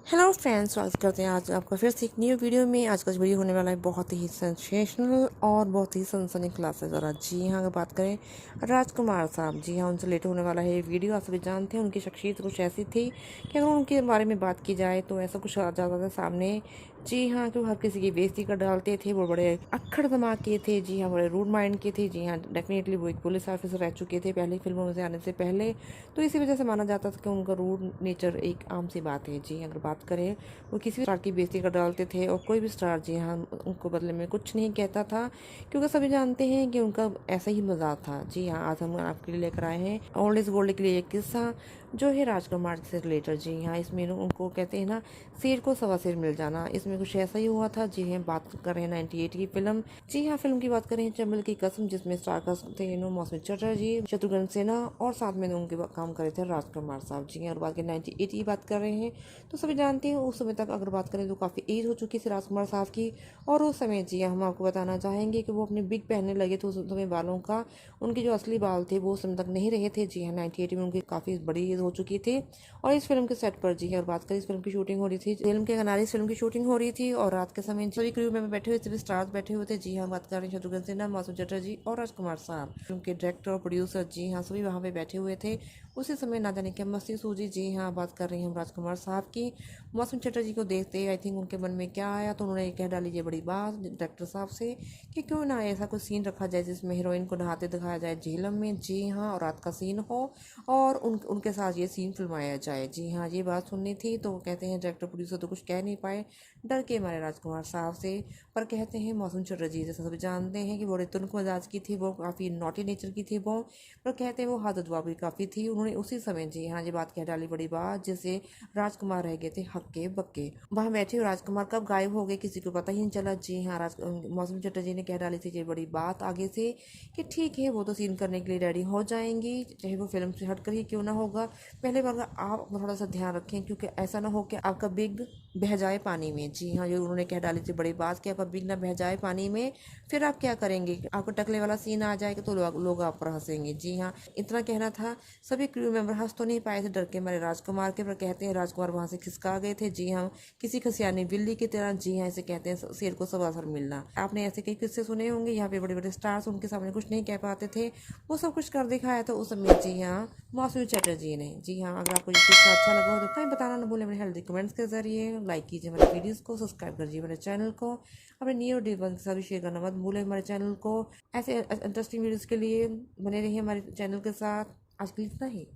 Hello friends, स्वागत करते हैं आज आपका फिर से एक न्यू वीडियो में। आज का वीडियो होने वाला है बहुत ही सेंसेशनल और बहुत ही सनसनी क्लासेस। और जी हाँ, अगर बात करें राजकुमार साहब, जी हाँ, उनसे रिलेटेड होने वाला है ये वीडियो। आप सभी जानते हैं उनकी शख्सियत कुछ ऐसी थी कि अगर उनके बारे में बात की जाए तो ऐसा कुछ आ जाता था सामने। जी हाँ, कि वो हर किसी की बेइज्जती कर डालते थे। वो बड़े अक्खड़ दिमाग के थे। जी हाँ, बड़े रूड माइंड के थे। जी हाँ, डेफिनेटली वो एक पुलिस ऑफिसर रह चुके थे पहली फिल्मों में से आने से पहले। तो इसी वजह से माना जाता था कि उनका रूड नेचर एक आम सी बात है। जी अगर बात करें, वो किसी भी स्टार की बेइज्जती कर डालते थे और कोई भी स्टार जी हाँ उनको बदले में कुछ नहीं कहता था, क्योंकि सभी जानते हैं कि उनका ऐसा ही मजाक था। जी हाँ, आज हम आपके लिए लेकर आए हैं ओल्ड इज गोल्ड के लिए एक किस्सा जो है राजकुमार से रिलेटेड। जी हाँ, इसमें उनको कहते हैं ना, शेर को सवा शेर मिल जाना। इसमें कुछ ऐसा ही हुआ था। जी हाँ, बात कर रहे हैं 98 की फिल्म। जी हाँ, फिल्म की बात करें चंबल की कसम, जिसमें स्टार कास्ट थे मौसमी चटर्जी, शत्रुघ्न सिन्हा और साथ में उनके काम करे थे राजकुमार साहब। जी हाँ, और बात करें 98 की बात कर रहे हैं तो सभी जानते हैं उस समय तक अगर बात करें तो काफ़ी एज हो चुकी थी राजकुमार साहब की। और उस समय जी हम आपको बताना चाहेंगे कि वो अपने बिग पहनने लगे थे उस समय बालों का। उनके जो असली बाल थे वो उस समय तक नहीं रहे थे। जी हाँ, 98 में उनकी काफ़ी बड़ी एज हो चुकी थी। और इस फिल्म के सेट पर जी और बात करें, इस फिल्म की शूटिंग हो रही थी, फिल्म के किनारे इस फिल्म की शूटिंग हो रही थी। और रात के समय सभी क्रू में बैठे हुए सभी स्टार्स बैठे हुए थे। जी हाँ, बात कर रहे हैं शत्रुघ्न सिन्हा, मासूम चटर्जी और राजकुमार साहब, फिल्म के डायरेक्टर और प्रोड्यूसर। जी हाँ, सभी वहाँ पे बैठे हुए थे। उसी समय ना जाने क्या मस्ती सूझी। जी हाँ, बात कर रही हैं हम राजकुमार साहब की। मौसम चटर्जी को देखते आई थिंक उनके मन में क्या आया, तो उन्होंने कह डाली ये बड़ी बात डायरेक्टर साहब से कि क्यों ना ऐसा कुछ सीन रखा जाए जिसमें हीरोइन को नहाते दिखाया जाए झीलम में। जी हाँ, और रात का सीन हो और उनके साथ ये सीन फिल्माया जाए। जी हाँ, ये बात सुननी थी। तो कहते हैं डायरेक्टर प्रोड्यूसर तो कुछ कह नहीं पाए, डर के मारे राजकुमार साहब से। पर कहते हैं मौसम चटर्जी, जैसे सभी जानते हैं कि बड़े तुनक मिजाज की थी, वो काफ़ी नॉटी नेचर की थी वो। पर कहते हैं वो हाथ दुआ भी काफ़ी थी। उन्होंने उसी समय जी हाँ ये बात कह डाली बड़ी बात, जिससे राजकुमार रह गए थे हक्के बक्के। वहाँ बैठे हुए राजकुमार कब गायब हो गए किसी को पता ही नहीं चला। जी हाँ, मौसम चटर्जी ने कह डाली थी ये बड़ी बात आगे से कि ठीक है वो तो सीन करने के लिए रेडी हो जाएंगी, चाहे वो फिल्म से हटकर ही क्यों ना होगा। पहले बार आप थोड़ा सा ध्यान रखें, क्योंकि ऐसा ना हो कि आपका बिग बह जाए पानी में। जी हाँ, ये उन्होंने कह डाली थी बड़ी बात कि आपका बिग ना बह जाए पानी में, फिर आप क्या करेंगे, आपको टकले वाला सीन आ जाएगा तो लोग आप पर हंसेंगे। जी हाँ, इतना कहना था। सभी क्रू मेंबर हंस तो नहीं पाए थे डर के मारे राजकुमार के, पर कहते हैं राजकुमार वहां से खिसका गए थे। जी हाँ, किसी खसियानी बिल्ली की तरह। जी हाँ, इसे कहते हैं शेर को सवा सर मिलना। आपने ऐसे कई किस्से सुने होंगे, यहाँ पे बड़े बड़े स्टार्स उनके सामने कुछ नहीं कह पाते थे, वो सब कुछ कर दिखाया था उस समय। जी हाँ, मौसमी चटर्जी ने। जी हाँ, अगर आपको ये किस्सा अच्छा लगा हो तो कहीं बताना ना भूलें मेरे हेल्दी कमेंट्स के जरिए। लाइक कीजिए मेरे वीडियोस को, सब्सक्राइब कीजिए मेरे चैनल को, अपने न्यू डिवन के साथ भी शेयर करना मत भूलें हमारे चैनल को। ऐसे इंटरेस्टिंग वीडियोस के लिए बने रहिए हमारे चैनल के साथ। आज के लिए इतना ही।